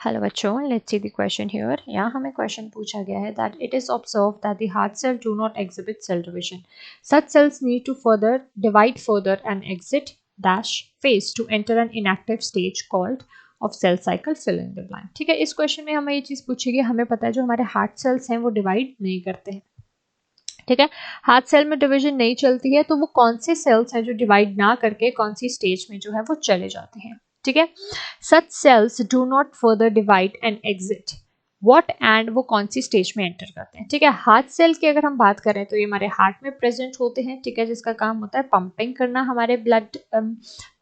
Hello बच्चों, let's see the question here. यहाँ हमें क्वेश्चन पूछा गया है that it is observe that the heart cell do not exhibit cell division, such cells need to further divide further and exit dash phase to enter an inactive stage called of cell cycle, fill in the blank. ठीक है, इस question में हमें ये चीज़ पूछेगी, हमें पता है जो हमारे हार्ट सेल्स हैं वो डिवाइड नहीं करते हैं। ठीक है, हार्ट सेल में डिवीजन नहीं चलती है, तो वो कौन से सेल्स हैं जो डिवाइड ना करके कौन सी स्टेज में जो है वो चले जाते हैं। ठीक है, such cells do not further divide and exit what and वो कौन सी स्टेज में एंटर करते हैं। ठीक है, हार्ट सेल की अगर हम बात करें तो ये हमारे हार्ट में प्रेजेंट होते हैं। ठीक है, जिसका काम होता है पंपिंग करना हमारे ब्लड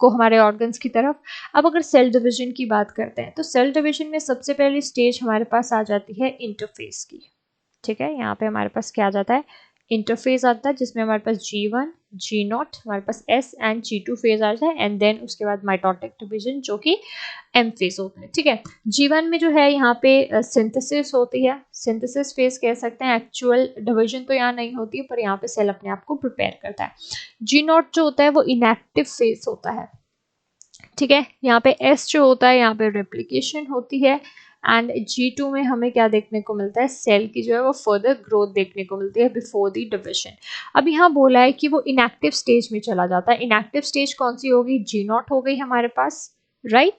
को हमारे ऑर्गन्स की तरफ। अब अगर सेल डिवीजन की बात करते हैं तो सेल डिवीजन में सबसे पहली स्टेज हमारे पास आ जाती है इंटरफेस की। ठीक है, यहाँ पे हमारे पास क्या आ जाता है, इंटरफेस आता है, जिसमें हमारे पास G1 G0 हमारे पास S एंड G2 फेज आ जाए, एंड देन उसके बाद माइटोटिक डिवीजन जो कि M फेज होता है। ठीक है, G1 में जो है यहाँ पे सिंथेसिस होती है, सिंथेसिस फेज कह सकते हैं। एक्चुअल डिवीजन तो यहाँ नहीं होती है, पर यहाँ पे सेल अपने आप को प्रिपेयर करता है। G0 जो होता है वो इनएक्टिव फेज होता है। ठीक है, यहाँ पे S जो होता है यहाँ पे रेप्लिकेशन होती है, एंड G2 में हमें क्या देखने को मिलता है, सेल की जो है वो फर्दर ग्रोथ देखने को मिलती है बिफोर द डिविजन। अब यहाँ बोला है कि वो इनएक्टिव स्टेज में चला जाता है। इनएक्टिव स्टेज कौन सी होगी, G0 हो गई हमारे पास, राइट।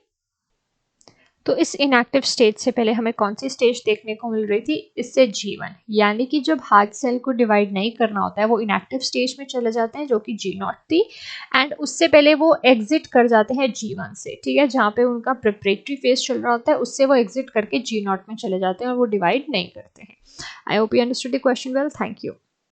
तो इस इनएक्टिव स्टेज से पहले हमें कौन सी स्टेज देखने को मिल रही थी, इससे G1, यानी कि जब हार्ट सेल को डिवाइड नहीं करना होता है वो इनएक्टिव स्टेज में चले जाते हैं जो कि G0 थी, एंड उससे पहले वो एग्जिट कर जाते हैं G1 से। ठीक है, जहाँ पे उनका प्रिपरेटरी फेज चल रहा होता है उससे वो एग्जिट करके G0 में चले जाते हैं और वो डिवाइड नहीं करते हैं। I hope you understood the question well, thank you.